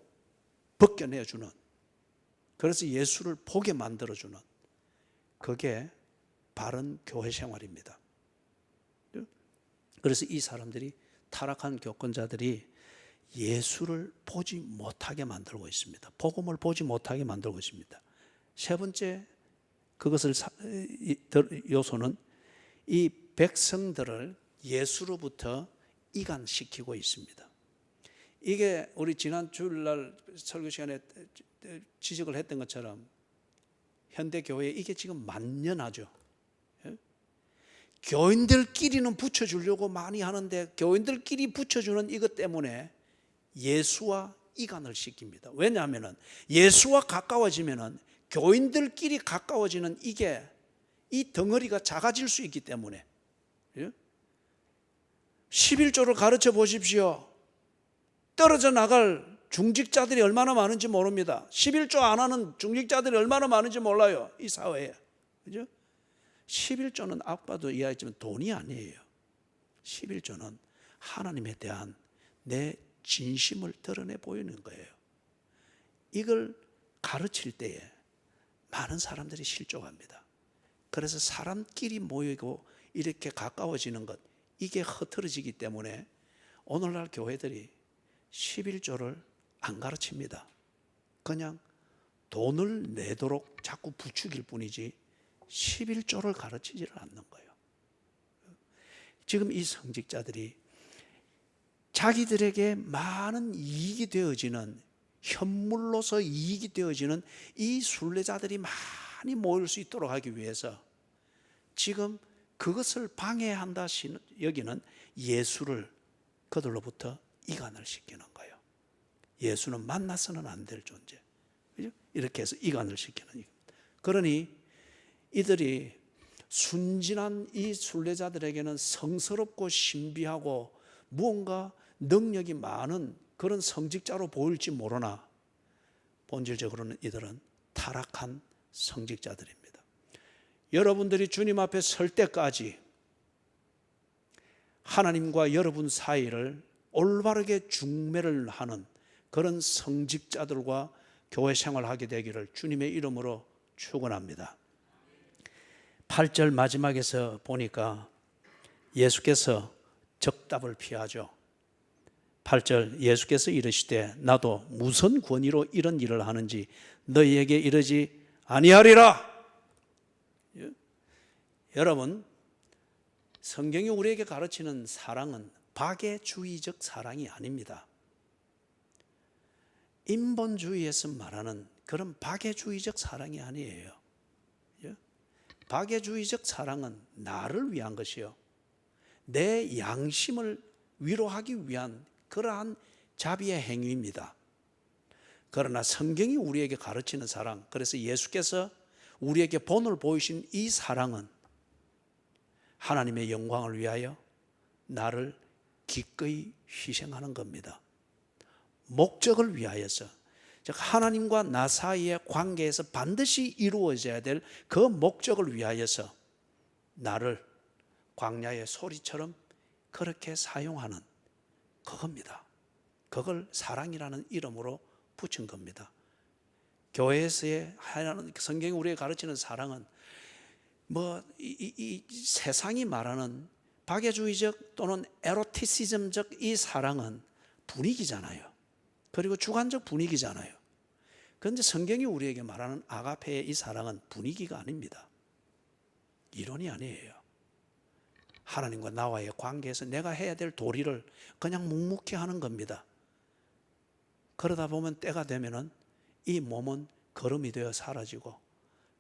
벗겨내주는, 그래서 예수를 보게 만들어주는, 그게 바른 교회 생활입니다. 그래서 이 사람들이, 타락한 교권자들이 예수를 보지 못하게 만들고 있습니다. 복음을 보지 못하게 만들고 있습니다. 세 번째 요소는 이 백성들을 예수로부터 이간시키고 있습니다. 이게 우리 지난 주일날 설교 시간에 지적을 했던 것처럼 현대 교회에 이게 지금 만연하죠. 교인들끼리는 붙여주려고 많이 하는데 교인들끼리 붙여주는 이것 때문에 예수와 이간을 시킵니다. 왜냐하면 예수와 가까워지면 교인들끼리 가까워지는 이게, 이 덩어리가 작아질 수 있기 때문에. 11조를 가르쳐 보십시오. 떨어져 나갈 중직자들이 얼마나 많은지 모릅니다. 11조 안 하는 중직자들이 얼마나 많은지 몰라요, 이 사회에. 그죠? 11조는 아까도 이야기했지만 돈이 아니에요. 11조는 하나님에 대한 내 진심을 드러내 보이는 거예요. 이걸 가르칠 때에 많은 사람들이 실족합니다. 그래서 사람끼리 모이고 이렇게 가까워지는 것, 이게 흐트러지기 때문에 오늘날 교회들이 11조를 안 가르칩니다. 그냥 돈을 내도록 자꾸 부추길 뿐이지 11조를 가르치지를 않는 거예요. 지금 이 성직자들이 자기들에게 많은 이익이 되어지는, 현물로서 이익이 되어지는 이 순례자들이 많이 모일 수 있도록 하기 위해서 지금 그것을 방해한다 여기는 예수를 그들로부터 이간을 시키는 거예요. 예수는 만나서는 안 될 존재. 그죠? 이렇게 해서 이간을 시키는 겁니다. 그러니 이들이 순진한 이 순례자들에게는 성스럽고 신비하고 무언가 능력이 많은 그런 성직자로 보일지 모르나 본질적으로는 이들은 타락한 성직자들입니다. 여러분들이 주님 앞에 설 때까지 하나님과 여러분 사이를 올바르게 중매를 하는 그런 성직자들과 교회 생활하게 되기를 주님의 이름으로 축원합니다. 8절 마지막에서 보니까 예수께서 적답을 피하죠. 8절 예수께서 이르시되 나도 무슨 권위로 이런 일을 하는지 너희에게 이르지 아니하리라. 여러분, 성경이 우리에게 가르치는 사랑은 박애주의적 사랑이 아닙니다. 인본주의에서 말하는 그런 박애주의적 사랑이 아니에요. 박애주의적 사랑은 나를 위한 것이요, 내 양심을 위로하기 위한 그러한 자비의 행위입니다. 그러나 성경이 우리에게 가르치는 사랑, 그래서 예수께서 우리에게 본을 보이신 이 사랑은 하나님의 영광을 위하여 나를 기꺼이 희생하는 겁니다. 목적을 위하여서, 즉 하나님과 나 사이의 관계에서 반드시 이루어져야 될 그 목적을 위하여서 나를 광야의 소리처럼 그렇게 사용하는 그겁니다. 그걸 사랑이라는 이름으로 붙인 겁니다. 교회에서의 성경이 우리에게 가르치는 사랑은 이 세상이 말하는 박애주의적 또는 에로티시즘적 이 사랑은 분위기잖아요. 그리고 주관적 분위기잖아요. 그런데 성경이 우리에게 말하는 아가페의 이 사랑은 분위기가 아닙니다. 이론이 아니에요. 하나님과 나와의 관계에서 내가 해야 될 도리를 그냥 묵묵히 하는 겁니다. 그러다 보면 때가 되면은 이 몸은 거름이 되어 사라지고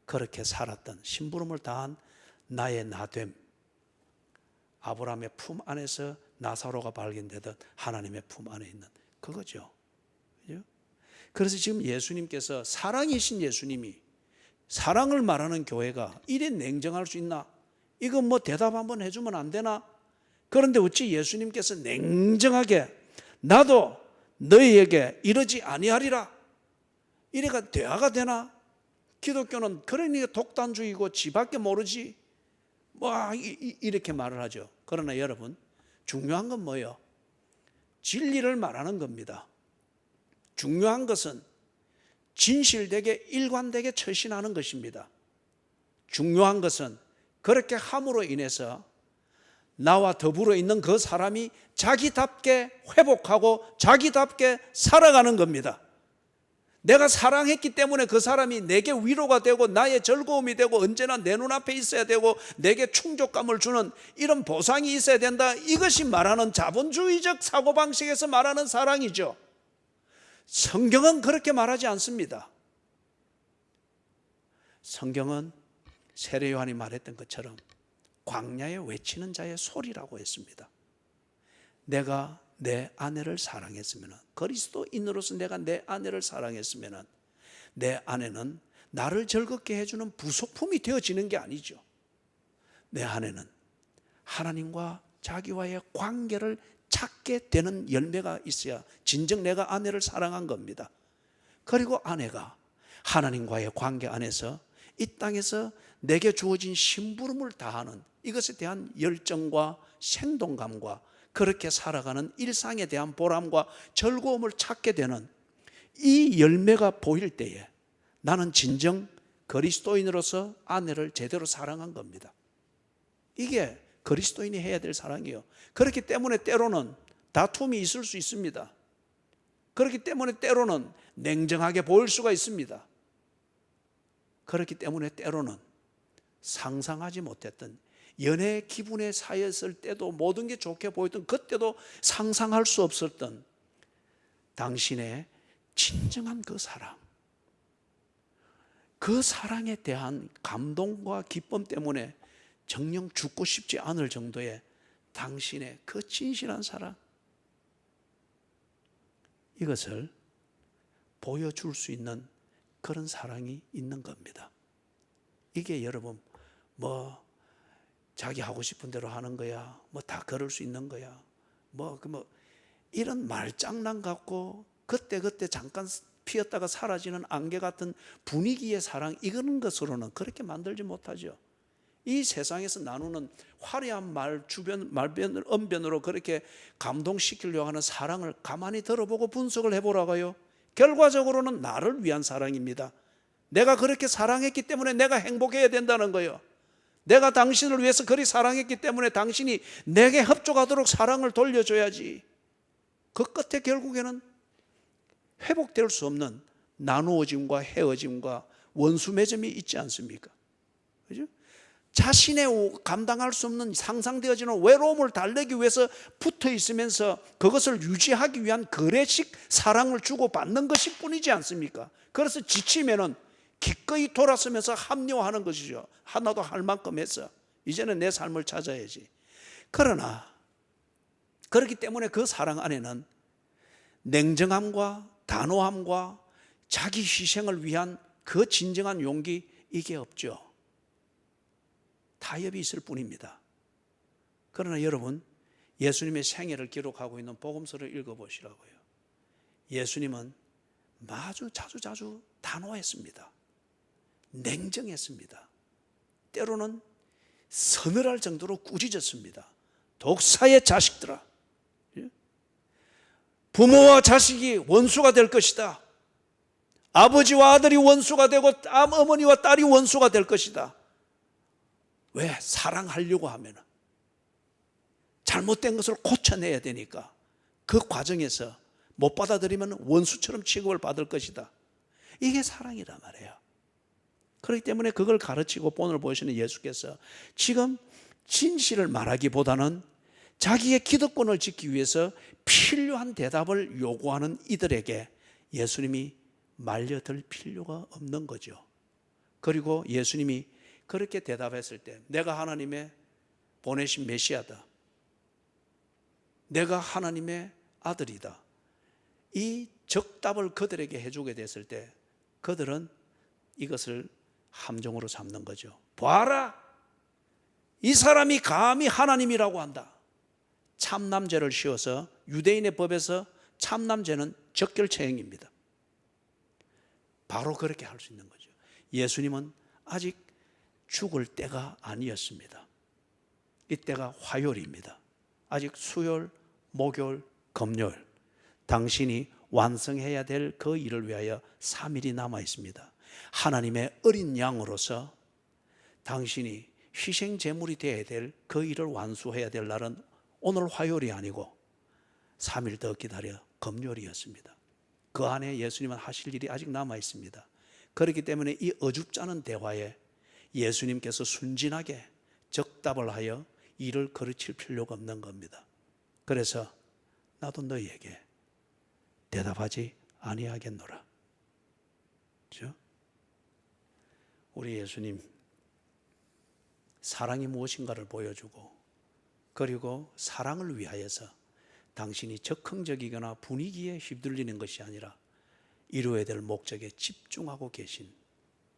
그렇게 살았던 심부름을 다한 나의 나됨, 아브라함의 품 안에서 나사로가 발견되던 하나님의 품 안에 있는 그거죠. 그래서 지금 예수님께서, 사랑이신 예수님이 사랑을 말하는 교회가 이래 냉정할 수 있나? 이거 대답 한번 해주면 안 되나? 그런데 어찌 예수님께서 냉정하게 나도 너희에게 이러지 아니하리라, 이래가 대화가 되나? 기독교는 그러니까 독단주의고 지밖에 모르지 이렇게 말을 하죠. 그러나 여러분, 중요한 건 뭐예요? 진리를 말하는 겁니다. 중요한 것은 진실되게 일관되게 처신하는 것입니다. 중요한 것은 그렇게 함으로 인해서 나와 더불어 있는 그 사람이 자기답게 회복하고 자기답게 살아가는 겁니다. 내가 사랑했기 때문에 그 사람이 내게 위로가 되고 나의 즐거움이 되고 언제나 내 눈앞에 있어야 되고 내게 충족감을 주는 이런 보상이 있어야 된다. 이것이 말하는 자본주의적 사고방식에서 말하는 사랑이죠. 성경은 그렇게 말하지 않습니다. 성경은 세례 요한이 말했던 것처럼 광야에 외치는 자의 소리라고 했습니다. 내가 내 아내를 사랑했으면, 그리스도인으로서 내가 내 아내를 사랑했으면 내 아내는 나를 즐겁게 해주는 부속품이 되어지는 게 아니죠. 내 아내는 하나님과 자기와의 관계를 찾게 되는 열매가 있어야 진정 내가 아내를 사랑한 겁니다. 그리고 아내가 하나님과의 관계 안에서 이 땅에서 내게 주어진 심부름을 다하는 이것에 대한 열정과 생동감과 그렇게 살아가는 일상에 대한 보람과 즐거움을 찾게 되는 이 열매가 보일 때에 나는 진정 그리스도인으로서 아내를 제대로 사랑한 겁니다. 이게 그리스도인이 해야 될 사랑이에요. 그렇기 때문에 때로는 다툼이 있을 수 있습니다. 그렇기 때문에 때로는 냉정하게 보일 수가 있습니다. 그렇기 때문에 때로는 상상하지 못했던 연애 기분에 쌓였을 때도 모든 게 좋게 보였던 그때도 상상할 수 없었던 당신의 진정한 그 사랑, 그 사랑에 대한 감동과 기쁨 때문에 정녕 죽고 싶지 않을 정도의 당신의 그 진실한 사랑, 이것을 보여줄 수 있는 그런 사랑이 있는 겁니다. 이게 여러분 자기 하고 싶은 대로 하는 거야, 다 그럴 수 있는 거야, 이런 말장난 같고 그때 잠깐 피었다가 사라지는 안개 같은 분위기의 사랑, 이런 것으로는 그렇게 만들지 못하죠. 이 세상에서 나누는 화려한 말변, 언변으로 그렇게 감동시키려고 하는 사랑을 가만히 들어보고 분석을 해보라고요. 결과적으로는 나를 위한 사랑입니다. 내가 그렇게 사랑했기 때문에 내가 행복해야 된다는 거예요. 내가 당신을 위해서 그리 사랑했기 때문에 당신이 내게 협조하도록 사랑을 돌려줘야지. 그 끝에 결국에는 회복될 수 없는 나누어짐과 헤어짐과 원수 맺음이 있지 않습니까? 그죠? 자신의 감당할 수 없는 상상되어지는 외로움을 달래기 위해서 붙어 있으면서 그것을 유지하기 위한 거래식 사랑을 주고받는 것일 뿐이지 않습니까? 그래서 지치면은 기꺼이 돌아서면서 합리화하는 것이죠. 하나도 할 만큼 했어, 이제는 내 삶을 찾아야지. 그러나 그렇기 때문에 그 사랑 안에는 냉정함과 단호함과 자기 희생을 위한 그 진정한 용기, 이게 없죠. 타협이 있을 뿐입니다. 그러나 여러분, 예수님의 생애를 기록하고 있는 복음서를 읽어보시라고요. 예수님은 자주 단호했습니다. 냉정했습니다. 때로는 서늘할 정도로 꾸짖었습니다. 독사의 자식들아, 부모와 자식이 원수가 될 것이다. 아버지와 아들이 원수가 되고 어머니와 딸이 원수가 될 것이다. 왜? 사랑하려고 하면 잘못된 것을 고쳐내야 되니까 그 과정에서 못 받아들이면 원수처럼 취급을 받을 것이다. 이게 사랑이란 말이에요. 그렇기 때문에 그걸 가르치고 본을 보시는 예수께서 지금 진실을 말하기보다는 자기의 기득권을 지키기 위해서 필요한 대답을 요구하는 이들에게 예수님이 말려들 필요가 없는 거죠. 그리고 예수님이 그렇게 대답했을 때, 내가 하나님의 보내신 메시아다, 내가 하나님의 아들이다, 이 적답을 그들에게 해주게 됐을 때 그들은 이것을 함정으로 삼는 거죠. 봐라, 이 사람이 감히 하나님이라고 한다. 참남죄를 씌워서 유대인의 법에서 참남죄는 적결체행입니다. 바로 그렇게 할 수 있는 거죠. 예수님은 아직 죽을 때가 아니었습니다. 이때가 화요일입니다. 아직 수요일, 목요일, 금요일, 당신이 완성해야 될 그 일을 위하여 3일이 남아 있습니다. 하나님의 어린 양으로서 당신이 희생 제물이 되어야 될 그 일을 완수해야 될 날은 오늘 화요일이 아니고 3일 더 기다려 금요일이었습니다. 그 안에 예수님은 하실 일이 아직 남아 있습니다. 그렇기 때문에 이 어줍지 않은 대화에 예수님께서 순진하게 적답을 하여 일을 가르칠 필요가 없는 겁니다. 그래서 나도 너희에게 대답하지 아니하겠노라. 그렇죠? 우리 예수님 사랑이 무엇인가를 보여주고, 그리고 사랑을 위하여서 당신이 적극적이거나 분위기에 휩들리는 것이 아니라 이루어야 될 목적에 집중하고 계신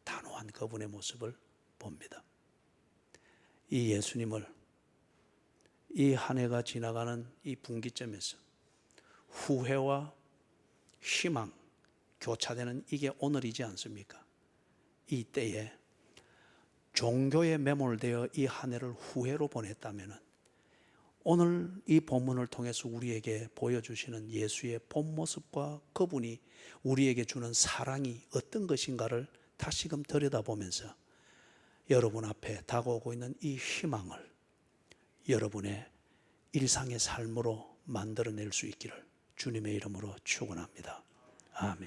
단호한 그분의 모습을 봅니다. 이 예수님을 이 한 해가 지나가는 이 분기점에서 후회와 희망 교차되는 이게 오늘이지 않습니까? 이때에 종교에 매몰되어 이 한 해를 후회로 보냈다면 오늘 이 본문을 통해서 우리에게 보여주시는 예수의 본 모습과 그분이 우리에게 주는 사랑이 어떤 것인가를 다시금 들여다보면서 여러분 앞에 다가오고 있는 이 희망을 여러분의 일상의 삶으로 만들어낼 수 있기를 주님의 이름으로 축원합니다. 아멘.